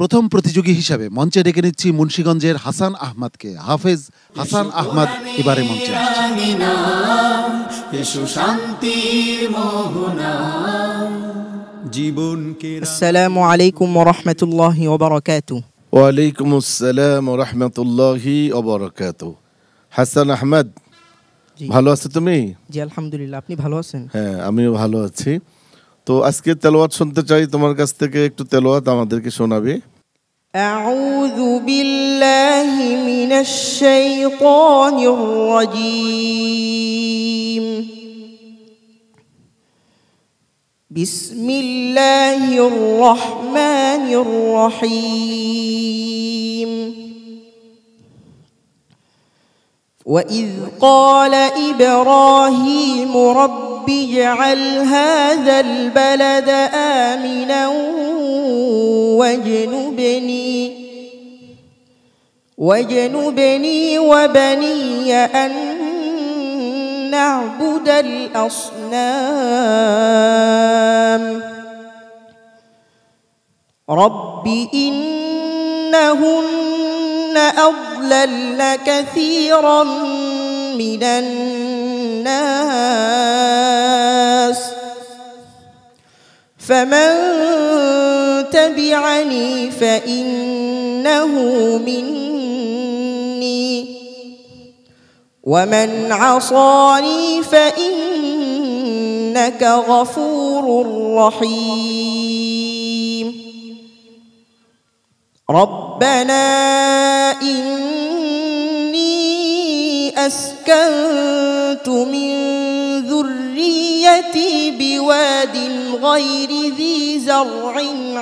প্রথম প্রতিযোগী হিসাবে মঞ্চে ডেকে নিচ্ছি মুন্সিগঞ্জের হাসান আহমদকে। হাফেজ হাসান আহমদ এবারে মঞ্চে আসসালামু আলাইকুম ওয়া রাহমাতুল্লাহি ওয়া বারাকাতুহু। ওয়া আলাইকুম আসসালাম ওয়া রাহমাতুল্লাহি ওয়া বারাকাতুহু। হাসান আহমদ, ভালো আছো তুমি? জি আলহামদুলিল্লাহ, আপনি ভালো আছেন? হ্যাঁ, আমিও ভালো আছি। তো আজকে তেলাওয়াত শুনতে চাই তোমার কাছ থেকে, একটু তেলাওয়াত আমাদেরকে শোনাবে। আউযু বিল্লাহি মিনাশ শাইতানির রাজীম। বিসমিল্লাহির রহমানির রহিম। وإذ قال إبراهيم رب اجعل هذا البلد آمنا واجنبني وبني أن نعبد الأصنام رب إنهن أضللن كثيرا من الناس فمن تبعني فإنه مني ومن عصاني فإنك غفور رحيم ربنا إني أسكنت من ذريتي بواد غير ذي زرع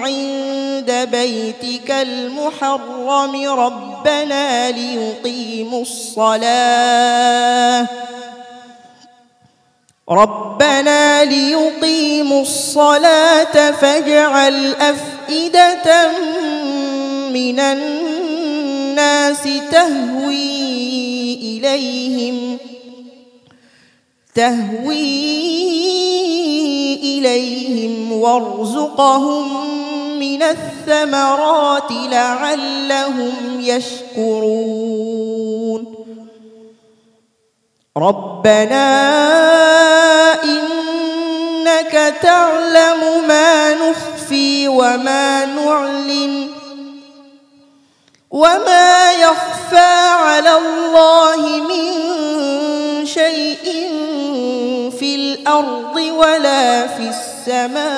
عند بيتك المحرم ربنا ليقيموا الصلاة فاجعل أفئدة من الناس تهوي إليهم وارزقهم من الثمرات لعلهم يشكرون ربنا إنك تعلم ما نخفي وما نعلن وما يخفى على الله من شيء في الأرض ولا في السماء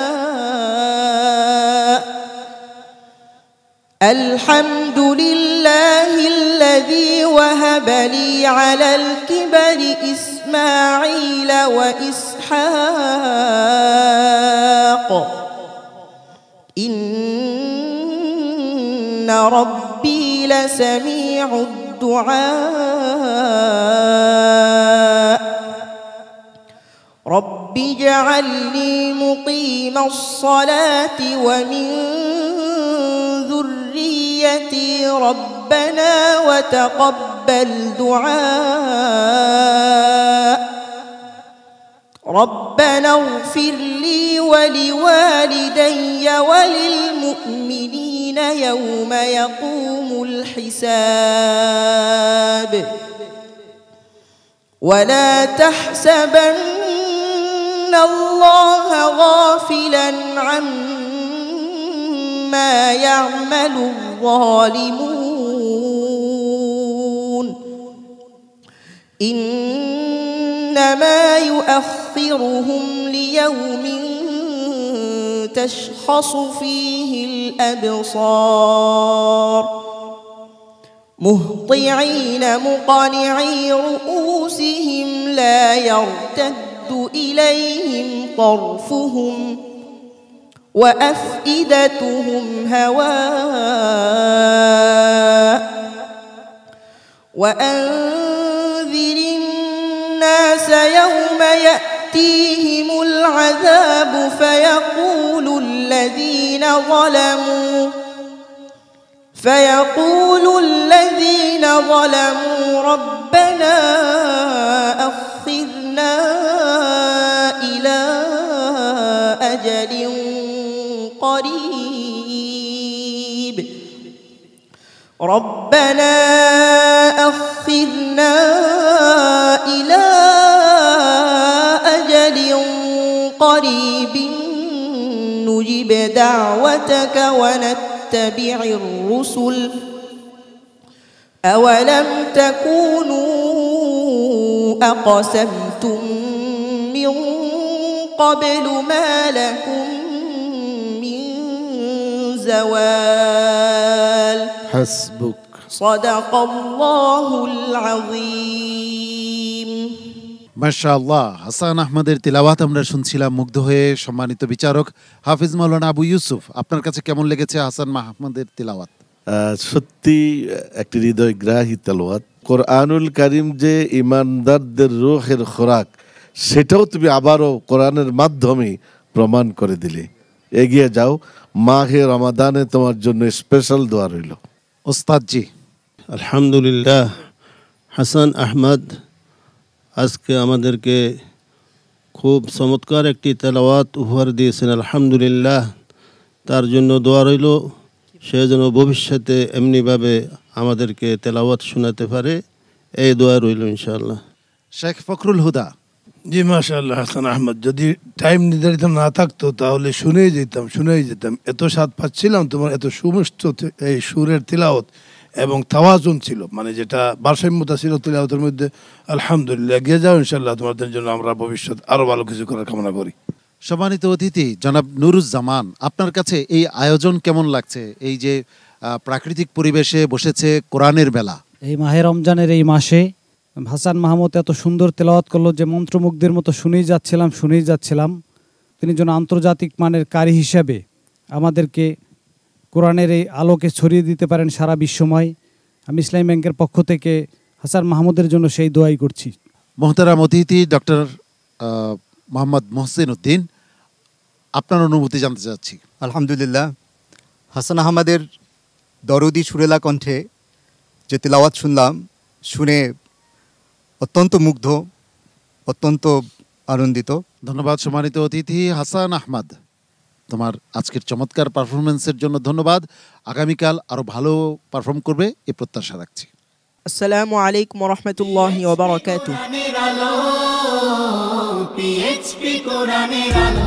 الحمد لله الذي وهب لي على الكبر إسماعيل وإسحاق إن ربي لسميع الدعاء رب اجعلني مقيم الصلاة ومن ذريتي ربنا وتقبل دعاء ربنا اغفر لي ولوالدي وللمؤمنين يوم يقوم الحساب ولا تحسبن الله غافلا عما يعمل الظالمون إنما يؤخرهم ليوم تشخص فيه الأبصار مهطعين مقنعي رؤوسهم لا يرتد إليهم طرفهم وأفئدتهم هواء وأنذر الناس يوم يأتيهم العذاب فيقول الذين ظلموا ربنا أخرنا إلى أجل قريب ربنا أخرنا إلى أجل قريب نجب دعوتك ونتبع الرسل أولم تكونوا أقسمتم من قبل ما لكم من زوال حسبك صدق الله العظيم মাশাআল্লাহ, হাসান আহমদের তিলাওয়াত আমরা শুনছিলাম মুগ্ধ হয়ে। সম্মানিত বিচারক হাফিজ মাওলানা আবু ইউসুফ, আপনার কাছে কেমন লেগেছে হাসান আহমদের তিলাওয়াত? সত্যি একটি হৃদয়গ্রাহী তেলাওয়াত। কোরআনুল কারীম যে ইমানদারদের রূহের খোরাক, সেটাও তুমি আবারও কোরআনের মাধ্যমে প্রমাণ করে দিলে। এগিয়ে যাও, মাহে রমাদানে তোমার জন্য স্পেশাল দোয়া রইল। ওস্তাদ জি। আলহামদুলিল্লাহ, হাসান আহমদ আজকে আমাদেরকে খুব চমৎকার একটি তেলাওয়াত উপহার দিয়েছেন। আলহামদুলিল্লাহ, তার জন্য দোয়া রইল সে যেন ভবিষ্যতে এমনিভাবে আমাদেরকে তেলাওয়াত শোনাতে পারে, এই দোয়া রইল ইনশাআল্লাহ। শেখ ফখরুল হুদা। জি মাশাআল্লাহ, হাসান আহমদ যদি টাইম নির্ধারিত না থাকতো তাহলে শুনেই যেতাম। এত স্বাদ পাচ্ছিলাম তোমার, এত সুমিষ্ট এই সুরের তিলাওয়াত এবং তাওয়াজুন ছিল, মানে যেটা ভারসাম্যতা ছিল তিলাওয়াতের মধ্যে। আলহামদুলিল্লাহ, এগিয়ে যাও ইনশাআল্লাহ, তোমাদের জন্য আমরা ভবিষ্যৎ আরো ভালো কিছু করার কামনা করি। সম্মানিত অতিথি জনাব নুরুজ্জামান, আপনার কাছে এই আয়োজন কেমন লাগছে? এই যে প্রাকৃতিক পরিবেশে বসেছে কোরআনের বেলা, এই মাহে রমজানের এই মাসে হাসান মাহমুদ এত সুন্দর তেলাওয়াত করলো যে মন্ত্রমুগ্ধের মতো শুনেই যাচ্ছিলাম। তিনি যেন আন্তর্জাতিক মানের কারি হিসাবে আমাদেরকে কোরআনের এই আলোকে ছড়িয়ে দিতে পারেন সারা বিশ্বময়। আমি ইসলামী ব্যাংকের পক্ষ থেকে হাসান মাহমুদের জন্য সেই দোয়াই করছি। মোহতারাম অতিথি ডক্টর মোহাম্মদ মহসিন উদ্দিন, আপনার অনুভূতি জানতে চাচ্ছি। আলহামদুলিল্লাহ, হাসান আহমদের দরদি সুরেলা কণ্ঠে যে তেলাওয়াত শুনলাম, শুনে অত্যন্ত মুগ্ধ, অত্যন্ত আনন্দিত। ধন্যবাদ সম্মানিত অতিথি হাসান আহমদ, তোমার আজকের চমৎকার পারফরমেন্সের জন্য ধন্যবাদ। আগামীকাল আরো ভালো পারফর্ম করবে এই প্রত্যাশা রাখছি। আসসালামু আলাইকুম ওয়া রাহমাতুল্লাহি ওয়া বারাকাতুহু। PHP কোরআনের আলো।